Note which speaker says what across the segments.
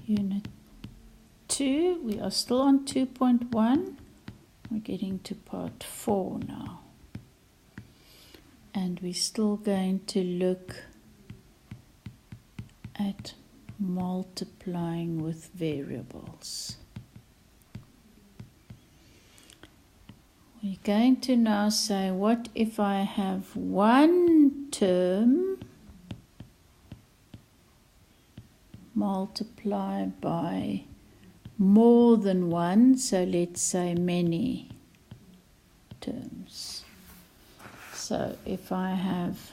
Speaker 1: Unit 2, we are still on 2.1. We're getting to part 4 now. And we're still going to look at multiplying with variables. We're going to now say, what if I have one term multiplied by more than one, so let's say many terms. So if I have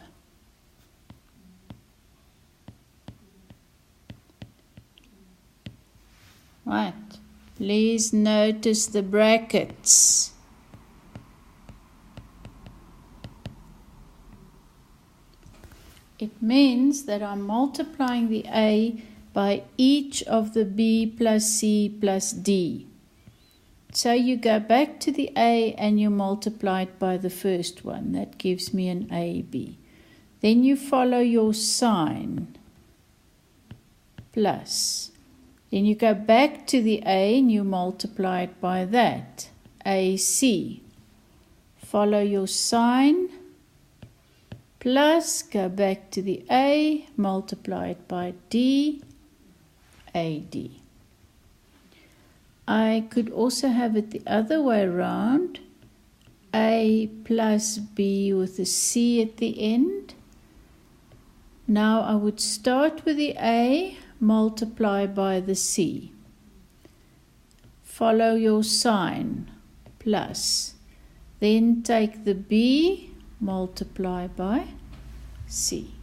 Speaker 1: right, please notice the brackets. It means that I'm multiplying the A by each of the B plus C plus D. So you go back to the A and you multiply it by the first one. That gives me an AB. Then you follow your sign, plus. Then you go back to the A and you multiply it by that, AC. Follow your sign, plus, go back to the A, multiply it by D, AD. I could also have it the other way around, A plus B with a C at the end. Now I would start with the A, multiply by the C. Follow your sign, plus. Then take the B, multiply by C.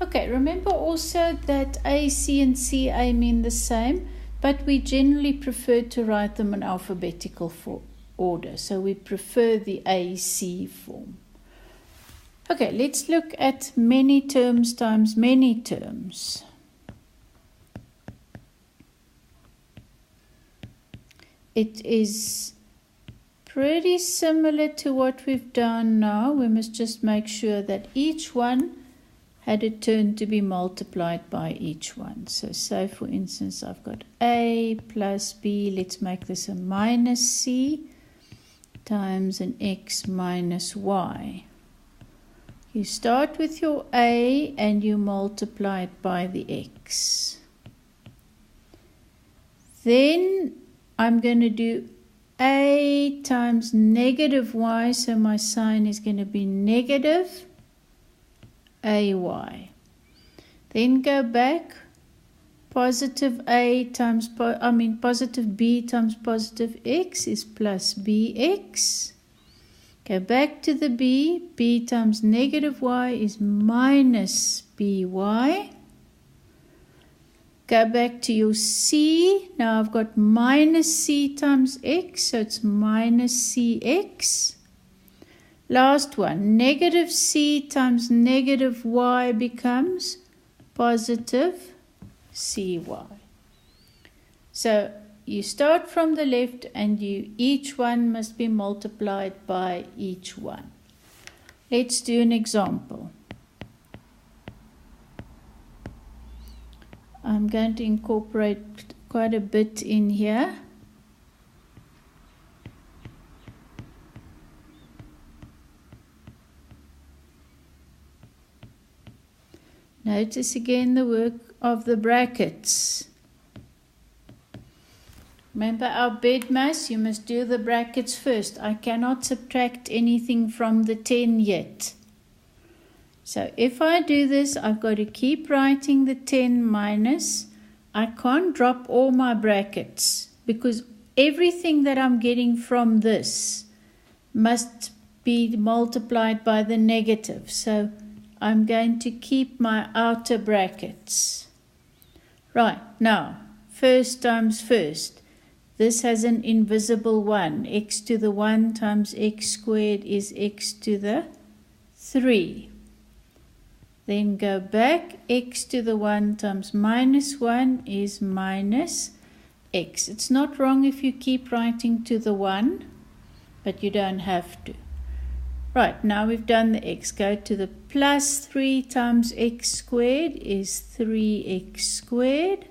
Speaker 1: Okay, remember also that AC and CA mean the same, but we generally prefer to write them in alphabetical order. So we prefer the AC form. Okay, let's look at many terms times many terms. It is pretty similar to what we've done now. We must just make sure that each one had a turn to be multiplied by each one. So say for instance I've got A plus B, let's make this a minus C times an X minus Y. You start with your A and you multiply it by the X. Then I'm going to do A times negative Y, so my sign is going to be negative AY. Then go back, positive positive B times positive X is plus BX. Go back to the B, B times negative Y is minus BY. Go back to your C. Now I've got minus C times X, so it's minus CX. Last one, negative C times negative Y becomes positive CY. So you start from the left and each one must be multiplied by each one. Let's do an example. I'm going to incorporate quite a bit in here. Notice again the work of the brackets. Remember our BEDMAS, you must do the brackets first. I cannot subtract anything from the 10 yet. So if I do this, I've got to keep writing the 10 minus. I can't drop all my brackets because everything that I'm getting from this must be multiplied by the negative. So I'm going to keep my outer brackets. Right, now, first times first. This has an invisible 1. X to the 1 times x squared is x to the 3. Then go back, x to the 1 times minus 1 is minus x. It's not wrong if you keep writing to the 1, but you don't have to. Right, now we've done the x. Go to the plus 3 times x squared is 3x squared.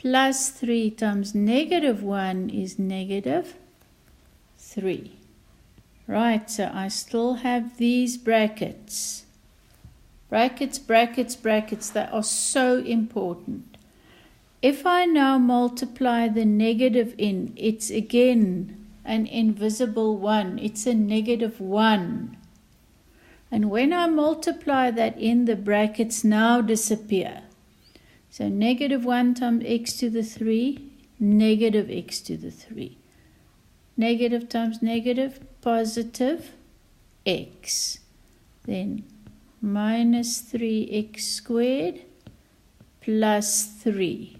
Speaker 1: plus 3 times negative 1 is negative 3. Right, so I still have these brackets. Brackets, brackets, brackets, they are so important. If I now multiply the negative in, it's again an invisible 1. It's a negative 1. And when I multiply that in, the brackets now disappear. So negative 1 times x to the 3, negative x to the 3. Negative times negative, positive x. Then minus 3x squared plus 3.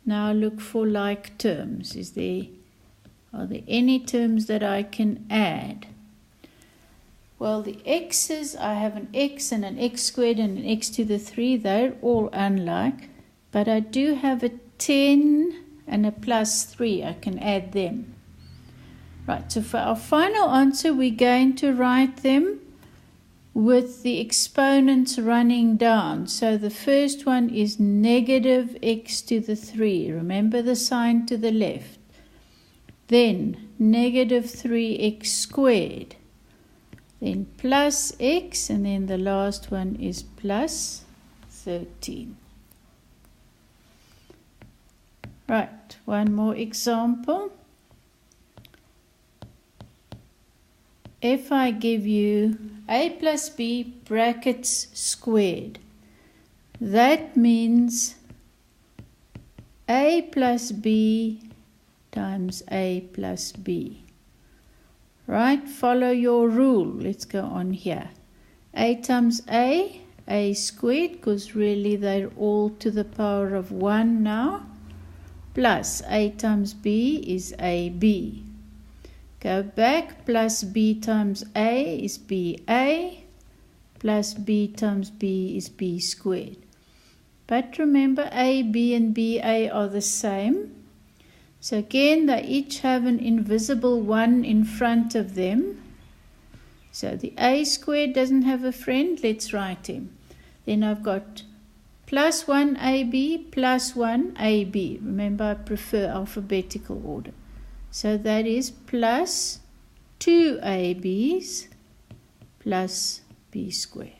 Speaker 1: Now look for like terms. Are there any terms that I can add? Well, the x's, I have an x and an x squared and an x to the 3. They're all unlike. But I do have a 10 and a plus 3. I can add them. Right, so for our final answer, we're going to write them with the exponents running down. So the first one is negative x to the 3. Remember the sign to the left. Then negative 3x squared. Then plus x, and then the last one is plus 13. Right, one more example. If I give you a plus b brackets squared, that means a plus b times a plus b. Right, follow your rule. Let's go on here. A times a squared, because really they're all to the power of 1 now, plus a times b is ab. Go back, plus b times a is ba, plus b times b is b squared. But remember, a, b and ba are the same. So again, they each have an invisible 1 in front of them. So the a squared doesn't have a friend. Let's write him. Then I've got plus 1ab plus 1ab. Remember, I prefer alphabetical order. So that is plus 2ab's plus b squared.